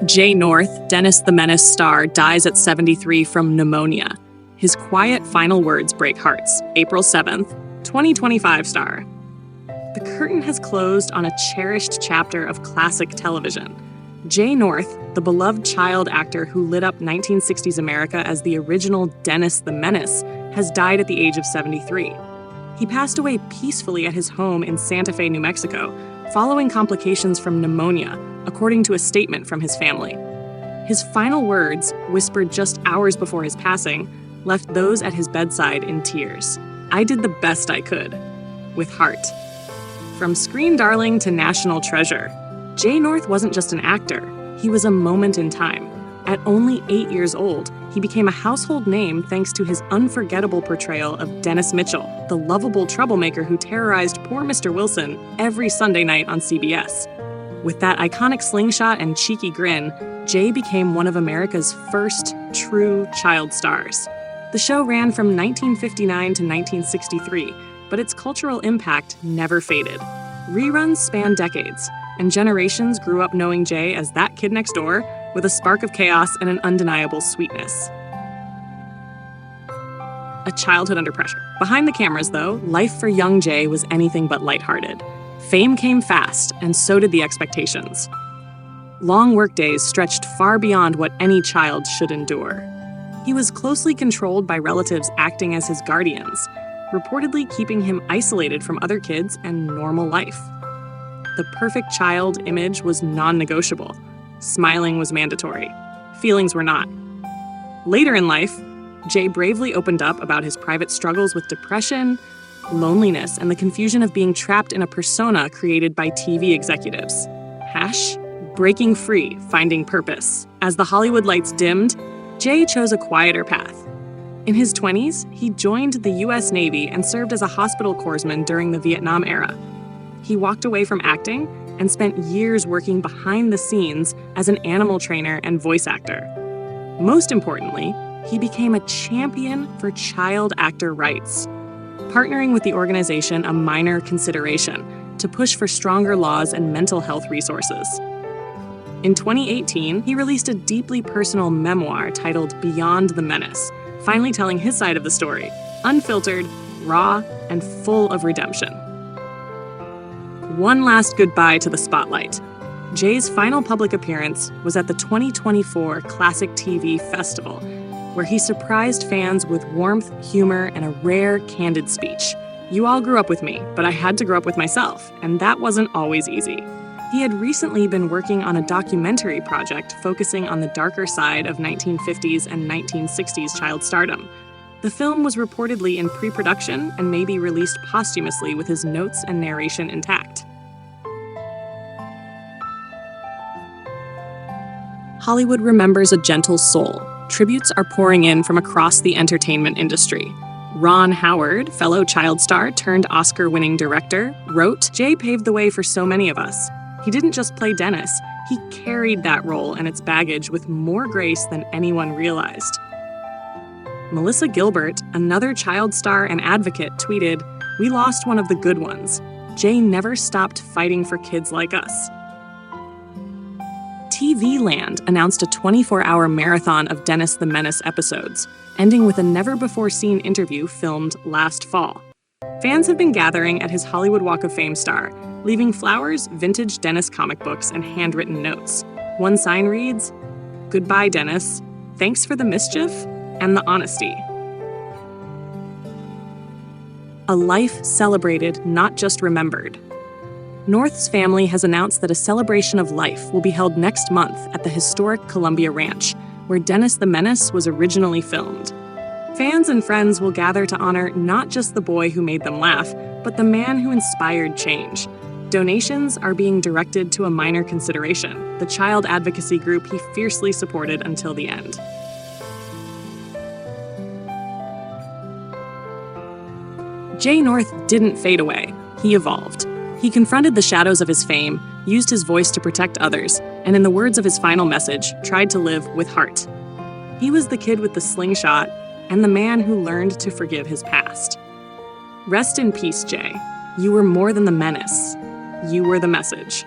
Jay North, Dennis the Menace star, dies at 73 from pneumonia. His quiet final words break hearts. April 7th, 2025 star. The curtain has closed on a cherished chapter of classic television. Jay North, the beloved child actor who lit up 1960s America as the original Dennis the Menace, has died at the age of 73. He passed away peacefully at his home in Santa Fe, New Mexico, following complications from pneumonia, according to a statement from his family. His final words, whispered just hours before his passing, left those at his bedside in tears. "I did the best I could, with heart." From screen darling to national treasure, Jay North wasn't just an actor, he was a moment in time. At only 8 years old, he became a household name thanks to his unforgettable portrayal of Dennis Mitchell, the lovable troublemaker who terrorized poor Mr. Wilson every Sunday night on CBS. With that iconic slingshot and cheeky grin, Jay became one of America's first true child stars. The show ran from 1959 to 1963, but its cultural impact never faded. Reruns spanned decades, and generations grew up knowing Jay as that kid next door with a spark of chaos and an undeniable sweetness. A childhood under pressure. Behind the cameras, though, life for young Jay was anything but lighthearted. Fame came fast, and so did the expectations. Long workdays stretched far beyond what any child should endure. He was closely controlled by relatives acting as his guardians, reportedly keeping him isolated from other kids and normal life. The perfect child image was non-negotiable. Smiling was mandatory. Feelings were not. Later in life, Jay bravely opened up about his private struggles with depression, loneliness, and the confusion of being trapped in a persona created by TV executives. Breaking free, finding purpose. As the Hollywood lights dimmed, Jay chose a quieter path. In his 20s, he joined the U.S. Navy and served as a hospital corpsman during the Vietnam era. He walked away from acting and spent years working behind the scenes as an animal trainer and voice actor. Most importantly, he became a champion for child actor rights, partnering with the organization A Minor Consideration to push for stronger laws and mental health resources. In 2018, he released a deeply personal memoir titled Beyond the Menace, finally telling his side of the story, unfiltered, raw, and full of redemption. One last goodbye to the spotlight. Jay's final public appearance was at the 2024 Classic TV Festival, where he surprised fans with warmth, humor, and a rare, candid speech. "You all grew up with me, but I had to grow up with myself, and that wasn't always easy." He had recently been working on a documentary project focusing on the darker side of 1950s and 1960s child stardom. The film was reportedly in pre-production and may be released posthumously with his notes and narration intact. Hollywood remembers a gentle soul. Tributes are pouring in from across the entertainment industry. Ron Howard, fellow child star turned Oscar-winning director, wrote, "Jay paved the way for so many of us. He didn't just play Dennis, he carried that role and its baggage with more grace than anyone realized." Melissa Gilbert, another child star and advocate, tweeted, "We lost one of the good ones. Jay never stopped fighting for kids like us." TV Land announced a 24-hour marathon of Dennis the Menace episodes, ending with a never-before-seen interview filmed last fall. Fans have been gathering at his Hollywood Walk of Fame star, leaving flowers, vintage Dennis comic books, and handwritten notes. One sign reads, "Goodbye, Dennis. Thanks for the mischief and the honesty." A life celebrated, not just remembered. North's family has announced that a celebration of life will be held next month at the historic Columbia Ranch, where Dennis the Menace was originally filmed. Fans and friends will gather to honor not just the boy who made them laugh, but the man who inspired change. Donations are being directed to A Minor Consideration, the child advocacy group he fiercely supported until the end. Jay North didn't fade away. He evolved. He confronted the shadows of his fame, used his voice to protect others, and in the words of his final message, tried to live with heart. He was the kid with the slingshot and the man who learned to forgive his past. Rest in peace, Jay. You were more than the menace. You were the message.